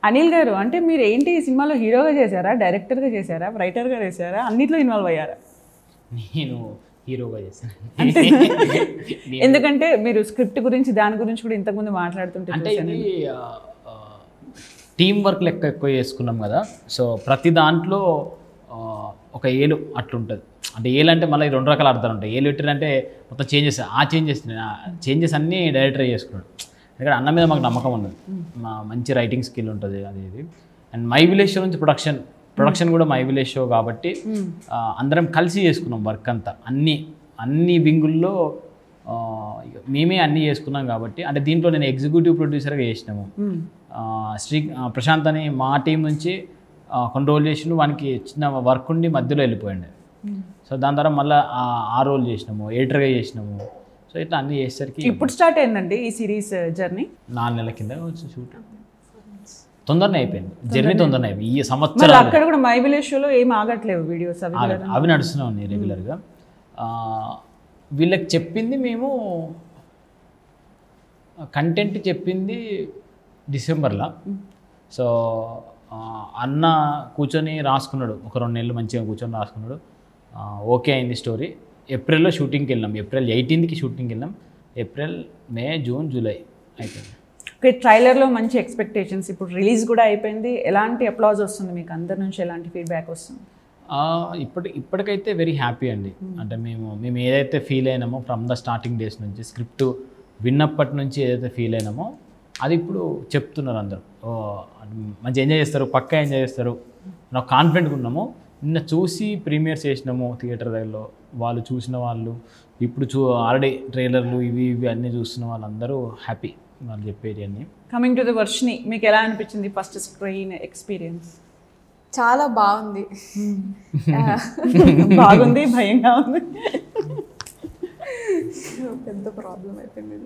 అనిల్ గారు, అంటే మీరు ఏంటి ఈ సినిమాలో హీరోగా చేశారా, డైరెక్టర్గా చేశారా, రైటర్గా చేశారా, అన్నిట్లో ఇన్వాల్వ్ అయ్యారా? నేను హీరోగా చేశాను. ఎందుకంటే మీరు స్క్రిప్ట్ గురించి దాని గురించి కూడా ఇంతకుముందు మాట్లాడుతుంటే అంటే ఇది టీం వర్క్ లెక్క ఎక్కువ చేసుకున్నాం కదా. సో ప్రతి దాంట్లో ఒక ఏలు అట్లుంటుంది. అంటే ఏలు అంటే మళ్ళీ 2 రకాల అర్థాలు ఉంటాయి. ఏలు పెట్టినంటే మొత్తం చేంజెస్, ఆ చేంజెస్ అన్నీ డైరెక్టర్ చేసుకున్నాడు. ఎందుకంటే అన్న మీద మాకు నమ్మకం ఉన్నది, మంచి రైటింగ్ స్కిల్ ఉంటుంది అది ఇది. అండ్ మై విలేజ్ షో నుంచి ప్రొడక్షన్ కూడా మై విలేజ్ షో కాబట్టి అందరం కలిసి చేసుకున్నాం వర్క్ అంతా. అన్ని వింగుల్లో మేమే అన్నీ చేసుకున్నాం కాబట్టి. అంటే దీంట్లో నేను ఎగ్జిక్యూటివ్ ప్రొడ్యూసర్గా చేసినాము. ప్రశాంత్ అని మా టీం నుంచి కొన్ని రోజులు చేసినాము. వానికి చిన్న వర్క్ ఉండి మధ్యలో వెళ్ళిపోయింది. సో దాని ద్వారా మళ్ళీ ఆ రోల్ చేసినాము, ఎడిటర్గా చేసినాము. సో ఇట్లా అన్నీ చేసేసరికి ఇప్పుడు స్టార్ట్ అయిందండి ఈ సిరీస్ జర్నీ. 4 నెలల కింద వచ్చి షూట్ తొందరనే అయిపోయింది. జర్నీ తొందరనే అయిపోయింది. ఈ సంవత్సరం అక్కడ కూడా మై విలేజ్ షోలో ఏం ఆగట్లేవు వీడియోస్, అవి నడుస్తూనే ఉన్నాయి రెగ్యులర్గా. వీళ్ళకి చెప్పింది మేము కంటెంట్ చెప్పింది డిసెంబర్లో. సో అన్న కూర్చొని రాసుకున్నాడు, ఒక 2 నెలలు మంచిగా కూర్చొని రాసుకున్నాడు. ఓకే అయింది స్టోరీ. ఏప్రిల్లో షూటింగ్కి వెళ్ళాం. ఏప్రిల్ 18కి షూటింగ్కి వెళ్ళాం. ఏప్రిల్, మే, జూన్, జూలై అయిపోయింది. ట్రైలర్లో మంచి ఎక్స్పెక్టేషన్స్, ఇప్పుడు రిలీజ్ కూడా అయిపోయింది. ఎలాంటి అప్లాజ్ వస్తుంది మీకు అందరి నుంచి, ఎలాంటి ఫీడ్బ్యాక్ వస్తుంది? ఇప్పటికైతే వెరీ హ్యాపీ అండి. అంటే మేము ఏదైతే ఫీల్ అయినామో ఫ్రమ్ ద స్టార్టింగ్ డేస్ నుంచి, స్క్రిప్ట్ విన్నప్పటి నుంచి ఏదైతే ఫీల్ అయినామో అది ఇప్పుడు చెప్తున్నారు అందరూ. మంచి ఎంజాయ్ చేస్తారు, పక్కా ఎంజాయ్ చేస్తారు, నాకు కాన్ఫిడెంట్గా ఉన్నాము. నిన్న చూసి ప్రీమియర్స్ చేసినాము థియేటర్ దగ్గరలో. వాళ్ళు చూసిన వాళ్ళు ఇప్పుడు ఆల్రెడీ ట్రైలర్లు ఇవి అన్నీ చూస్తున్న వాళ్ళందరూ హ్యాపీ, వాళ్ళు చెప్పేది అన్నీ. కమింగ్ టు ద వర్షిని, మీకు ఎలా అనిపించింది ఫస్ట్ స్క్రీన్ ఎక్స్పీరియన్స్? చాలా బాగుంది. బాగుంది, భయంగా ఉంది, పెద్ద ప్రాబ్లం అయిపోయింది.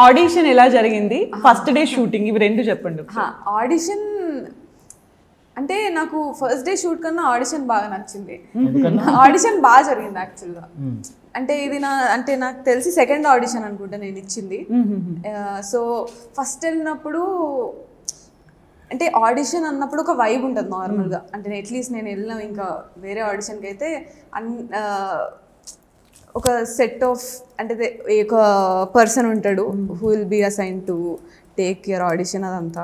ఆడిషన్ ఎలా జరిగింది, ఫస్ట్ డే షూటింగ్, ఇవి 2 చెప్పండి. ఆడిషన్ అంటే నాకు ఫస్ట్ డే షూట్ కన్నా ఆడిషన్ బాగా నచ్చింది. ఆడిషన్ బాగా జరిగింది యాక్చువల్గా. అంటే ఇది నాకు తెలిసి సెకండ్ ఆడిషన్ అనుకుంటా నేను ఇచ్చింది. సో ఫస్ట్ వెళ్ళినప్పుడు అంటే ఆడిషన్ అన్నప్పుడు ఒక వైబ్ ఉంటుంది నార్మల్గా. అంటే అట్లీస్ట్ నేను వెళ్ళిన ఇంకా వేరే ఆడిషన్కి అయితే ఒక సెట్ ఆఫ్ అంటే ఒక పర్సన్ ఉంటాడు who will be assign to take your audition అదంతా.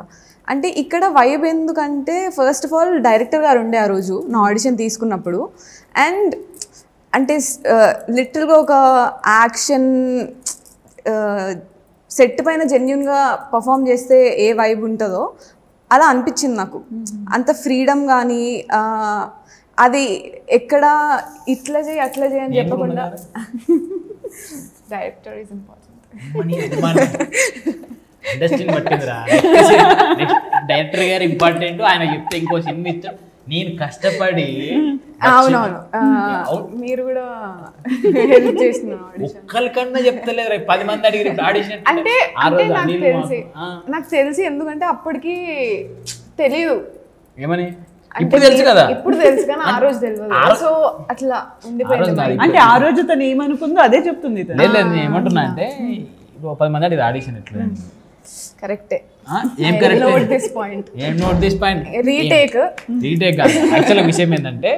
అంటే ఇక్కడ వైబ్ ఎందుకంటే ఫస్ట్ ఆఫ్ ఆల్ డైరెక్టర్ గారు ఉండే ఆ రోజు నా ఆడిషన్ తీసుకున్నప్పుడు. అండ్ అంటే లిటిల్గా ఒక యాక్షన్ సెట్ పైన జెన్యున్గా పర్ఫామ్ చేస్తే ఏ వైబ్ ఉంటుందో అలా అనిపించింది నాకు. అంత ఫ్రీడమ్ కానీ అది ఎక్కడ ఇట్లా చేయి అట్లా చేయి అని చెప్పకుండా డైరెక్టర్ ఈజ్ ఇంపార్టెంట్. ఇండస్ట్రీని పట్టిందిరా, డైరెక్టర్ గారు ఇంపార్టెంట్. ఆయన చెప్తే ఇంకో సినిమా ఇస్తాడు. నేను కష్టపడి అవునవును మీరు కూడా హెల్ప్ చేస్తున్నారు. ఒక్కరికన్నా చెప్తలేదు, 10 మంది అడిగి ఆడిషన్. అంటే నాకు తెలిసి ఎందుకంటే అప్పటికి తెలియదు ఏమని, ఇప్పుడు తెలుసు కదా, ఇప్పుడు తెలుసు కానీ ఆ రోజు తెలియదు. సో అట్లా ఉండిపోయింది. అంటే ఆ రోజు తను ఏమనుకుందో అదే చెప్తుంది. లేదు ఏమంటున్నా అంటే 10 మంది అడిగి ఆడిషన్ ఎట్లా కరెక్టే. రీటేక్ యాక్చువల్ విషయం ఏంటంటే